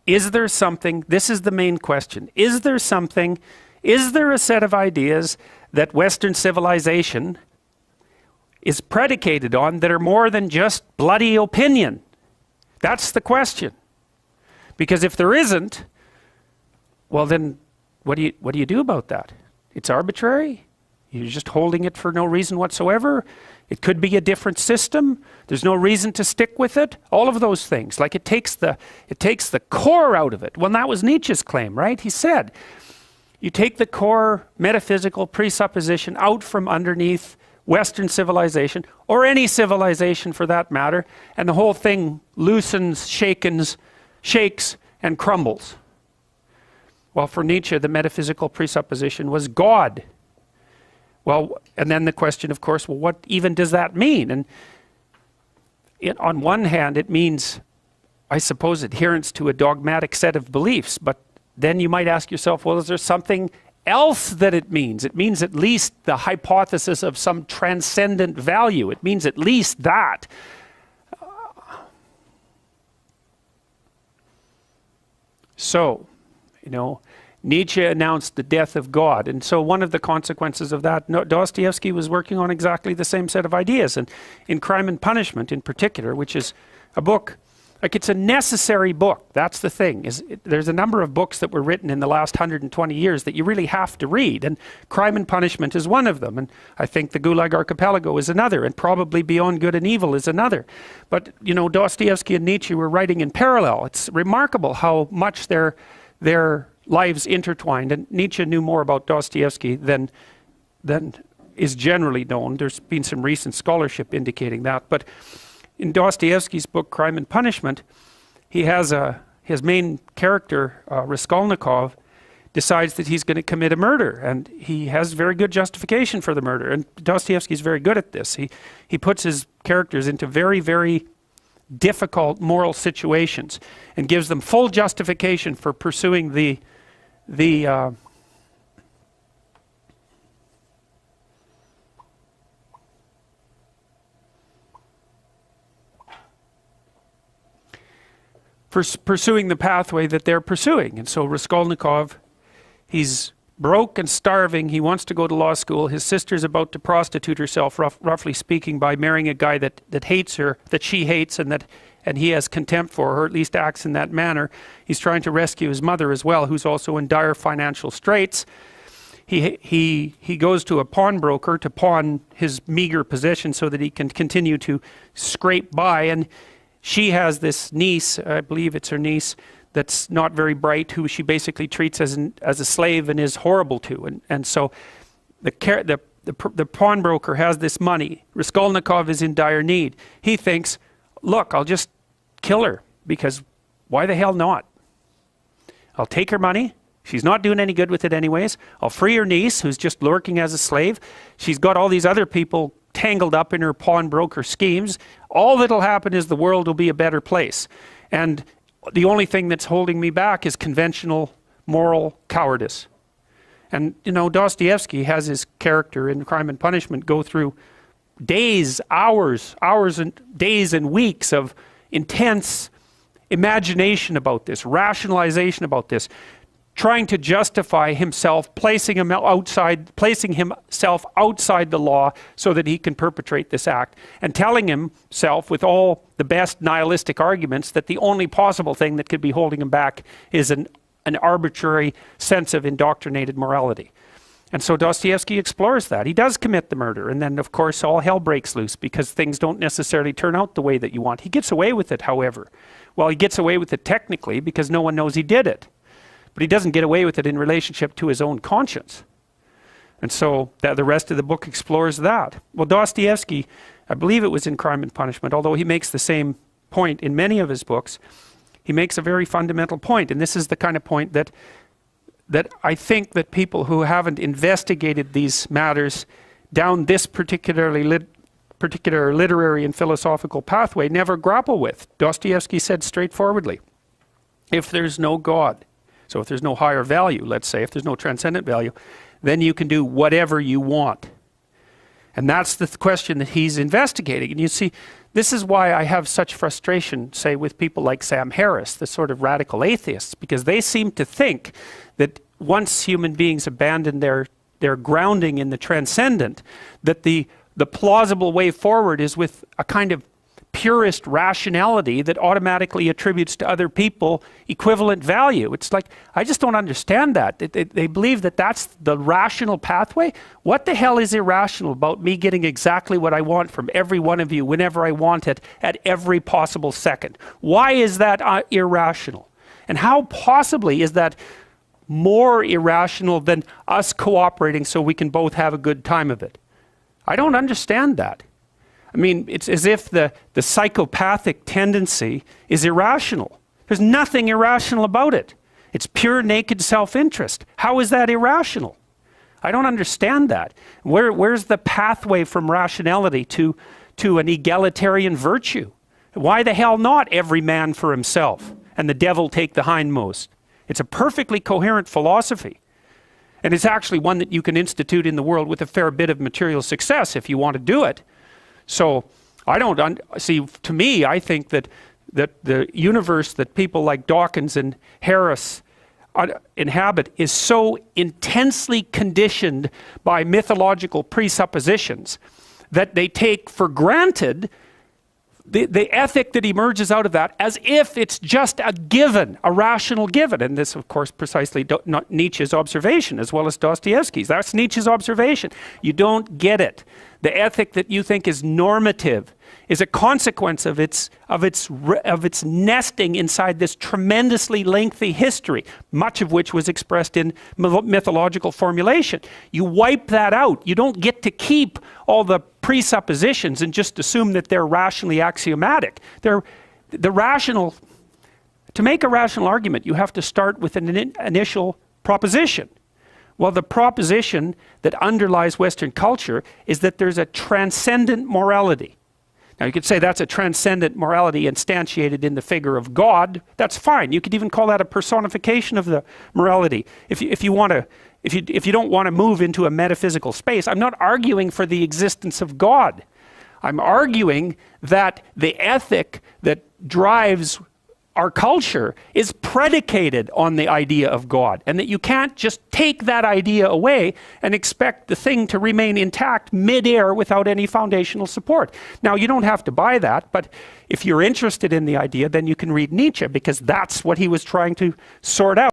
Is there something, this is the main question, is there something, is there a set of ideas that Western civilization is predicated on that are more than just bloody opinion? That's the question. Because if there isn't, well then, what do you do about that? It's arbitrary. You're just holding it for no reason whatsoever. It could be a different system. There's no reason to stick with it. All of those things. Like it takes the core out of it. Well, that was Nietzsche's claim, right? He said, you take the core metaphysical presupposition out from underneath Western civilization, or any civilization for that matter, and the whole thing loosens, shakes, and crumbles. Well, for Nietzsche, the metaphysical presupposition was God. Well, and then the question, of course, well, what even does that mean? And on one hand, it means, I suppose, adherence to a dogmatic set of beliefs. But then you might ask yourself, well, is there something else that it means? It means at least the hypothesis of some transcendent value. It means at least that. So, Nietzsche announced the death of God. And so one of the consequences of that, Dostoevsky was working on exactly the same set of ideas. And in Crime and Punishment in particular, which is a book, like it's a necessary book. That's the thing. There's a number of books that were written in the last 120 years that you really have to read. And Crime and Punishment is one of them. And I think the Gulag Archipelago is another. And probably Beyond Good and Evil is another. But, Dostoevsky and Nietzsche were writing in parallel. It's remarkable how much their lives intertwined, and Nietzsche knew more about Dostoevsky than is generally known. There's been some recent scholarship indicating that. But in Dostoevsky's book Crime and Punishment, his main character, Raskolnikov, decides that he's going to commit a murder, and he has very good justification for the murder. And Dostoevsky's very good at this. He puts his characters into very, very difficult moral situations and gives them full justification for pursuing the pursuing the pathway that they're pursuing. And so Raskolnikov, he's broke and starving. He wants to go to law school. His sister's about to prostitute herself, roughly speaking, by marrying a guy that hates her, that she hates, and he has contempt for her, at least acts in that manner. He's trying to rescue his mother as well, who's also in dire financial straits. He goes to a pawnbroker to pawn his meager possessions so that he can continue to scrape by. And she has this niece, I believe it's her niece, that's not very bright, who she basically treats as a slave and is horrible to. And so the pawnbroker has this money. Raskolnikov is in dire need. He thinks, look, I'll just kill her, because why the hell not? I'll take her money. She's not doing any good with it anyways. I'll free her niece, who's just lurking as a slave. She's got all these other people tangled up in her pawnbroker schemes. All that'll happen is the world will be a better place. And the only thing that's holding me back is conventional moral cowardice. And, Dostoevsky has his character in Crime and Punishment go through days, hours and days and weeks of intense imagination about this, rationalization about this, trying to justify himself, placing himself outside the law so that he can perpetrate this act, and telling himself with all the best nihilistic arguments that the only possible thing that could be holding him back is an arbitrary sense of indoctrinated morality. And so Dostoevsky explores that. He does commit the murder, and then of course all hell breaks loose because things don't necessarily turn out the way that you want. He gets away with it, however. Well, he gets away with it technically because no one knows he did it. But he doesn't get away with it in relationship to his own conscience. And so the rest of the book explores that. Well, Dostoevsky, I believe it was in Crime and Punishment, although he makes the same point in many of his books, he makes a very fundamental point. And this is the kind of point that I think that people who haven't investigated these matters down this particular literary and philosophical pathway never grapple with. Dostoevsky said straightforwardly, if there's no God, so if there's no higher value, let's say, if there's no transcendent value, then you can do whatever you want. And that's the question that he's investigating. And you see, this is why I have such frustration, say, with people like Sam Harris, the sort of radical atheists, because they seem to think that once human beings abandon their grounding in the transcendent, that the plausible way forward is with a kind of purist rationality that automatically attributes to other people equivalent value. It's like, I just don't understand that. They believe that that's the rational pathway. What the hell is irrational about me getting exactly what I want from every one of you whenever I want it at every possible second? Why is that irrational? And how possibly is that more irrational than us cooperating so we can both have a good time of it? I don't understand that. I mean, it's as if the psychopathic tendency is irrational. There's nothing irrational about it. It's pure naked self-interest. How is that irrational? I don't understand that. Where's the pathway from rationality to an egalitarian virtue? Why the hell not every man for himself and the devil take the hindmost? It's a perfectly coherent philosophy. And it's actually one that you can institute in the world with a fair bit of material success if you want to do it. So I don't see. To me, I think that the universe that people like Dawkins and Harris inhabit is so intensely conditioned by mythological presuppositions that they take for granted the ethic that emerges out of that as if it's just a given, a rational given. And this, of course, precisely not Nietzsche's observation as well as Dostoevsky's. That's Nietzsche's observation. You don't get it. The ethic that you think is normative is a consequence of its nesting inside this tremendously lengthy history, much of which was expressed in mythological formulation. You wipe that out. You don't get to keep all the presuppositions and just assume that they're rationally axiomatic. To make a rational argument, you have to start with an initial proposition. Well, the proposition that underlies Western culture is that there's a transcendent morality. Now, you could say that's a transcendent morality instantiated in the figure of God. That's fine. You could even call that a personification of the morality. If you don't want to move into a metaphysical space, I'm not arguing for the existence of God. I'm arguing that the ethic that drives our culture is predicated on the idea of God, and that you can't just take that idea away and expect the thing to remain intact mid-air without any foundational support. Now, you don't have to buy that, but if you're interested in the idea, then you can read Nietzsche, because that's what he was trying to sort out.